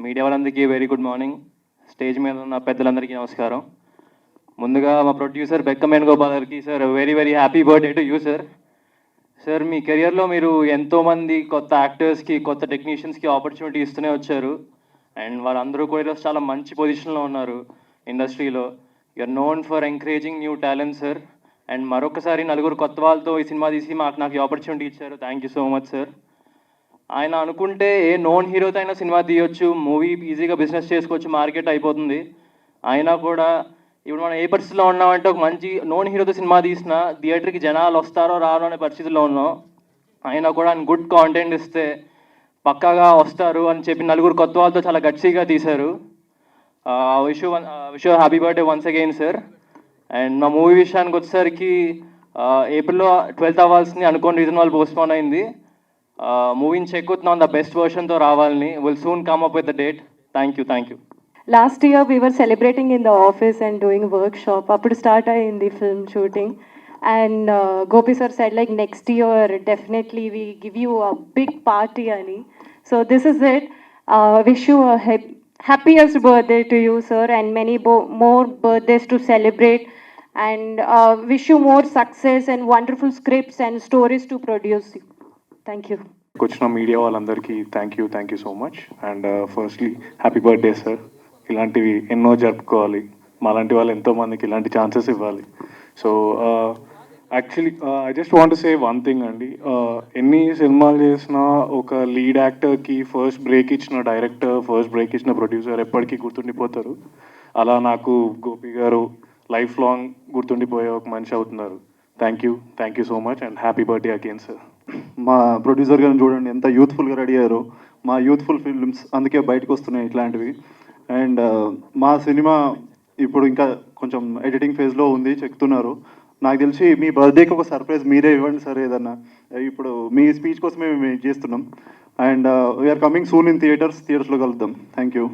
Media వాళ్ళందరికీ very good morning. Stage మీద ఉన్న పెద్దలందరికీ నమస్కారం. ముందుగా మా ప్రొడ్యూసర్ బెక్కం వేణుగోపాల్ గారికి sir very very happy birthday to you sir. Sir మీ కెరియర్లో మీరు ఎంతోమంది కొత్త యాక్టర్స్కి కొత్త టెక్నీషియన్స్కి ఆపర్చునిటీ ఇస్తూనే వచ్చారు. అండ్ వాళ్ళందరూ కూడా ఈరోజు చాలా మంచి పొజిషన్లో ఉన్నారు ఇండస్ట్రీలో. You're known for encouraging new talent sir. And మరొకసారి నలుగురు కొత్త వాళ్ళతో ఈ సినిమా తీసి నాకు ఈ ఆపర్చునిటీ ఇచ్చారు. Thank you so much sir. ఆయన అనుకుంటే ఏ నోన్ హీరోతో అయినా సినిమా తీయొచ్చు, మూవీ ఈజీగా బిజినెస్ చేసుకోవచ్చు, మార్కెట్ అయిపోతుంది. అయినా కూడా ఇప్పుడు మనం ఏ పరిస్థితిలో ఉన్నామంటే ఒక మంచి నోన్ హీరోతో సినిమా తీసిన థియేటర్కి జనాలు వస్తారో రారో అనే పరిస్థితిలో ఉన్నాం. అయినా కూడా ఆయన గుడ్ కాంటెంట్ ఇస్తే పక్కాగా వస్తారు అని చెప్పి నలుగురు కొత్త వాళ్ళతో చాలా గట్సీగా తీశారు. Wish happy birthday once again sir. And మా మూవీ విషయానికి వచ్చేసరికి ఏప్రిల్లో 12th అవ్వాల్సింది, అనుకోని రీజన్ వాళ్ళు పోస్ట్పోన్ అయింది. మూవీని చెక్ అవుతున్నాం ద బెస్ట్ వర్షన్తో రావాలని. Will soon come up with the date. Thank you. Last year we were celebrating in the office and doing workshop. Appudu start ayindi film shooting, and Gopi sir said like next year definitely we give you a big party ani. So this is it. Wish you a happiest birthday to you sir, and many more birthdays to celebrate, and wish you more success and wonderful scripts and stories to produce. Thank you. వచ్చిన media వాళ్ళందరికీ thank you so much. And firstly happy birthday sir. ఇలాంటివి ఎన్నో జరుపుకోవాలి, మాలాంటి వాళ్ళు ఎంతోమందికి ఇలాంటి chances ఇవ్వాలి. So actually I just want say one thing అండి. ఎన్ని సినిమాలు చేసినా ఒక లీడ్ యాక్టర్కి ఫస్ట్ బ్రేక్ ఇచ్చిన డైరెక్టర్, ఫస్ట్ బ్రేక్ ఇచ్చిన ప్రొడ్యూసర్ ఎప్పటికీ గుర్తుండిపోతారు. అలా నాకు గోపి గారు లైఫ్ లాంగ్ గుర్తుండిపోయే ఒక మనిషి అవుతున్నారు. Thank you so much and happy birthday again sir. మా ప్రొడ్యూసర్ గారిని చూడండి ఎంత యూత్ఫుల్గా రెడీ అయ్యారో. మా యూత్ఫుల్ ఫిల్మ్స్ అందుకే బయటకు వస్తున్నాయి ఇట్లాంటివి. అండ్ మా సినిమా ఇప్పుడు ఇంకా కొంచెం ఎడిటింగ్ ఫేజ్లో ఉంది, చెప్తున్నారు. నాకు తెలిసి మీ బర్త్డేకి ఒక సర్ప్రైజ్ మీరే ఇవ్వండి సార్ ఏదన్నా. ఇప్పుడు మీ స్పీచ్ కోసమే మేము చేస్తున్నాం. And we're coming soon in థియేటర్స్లో కలుద్దాం. Thank you.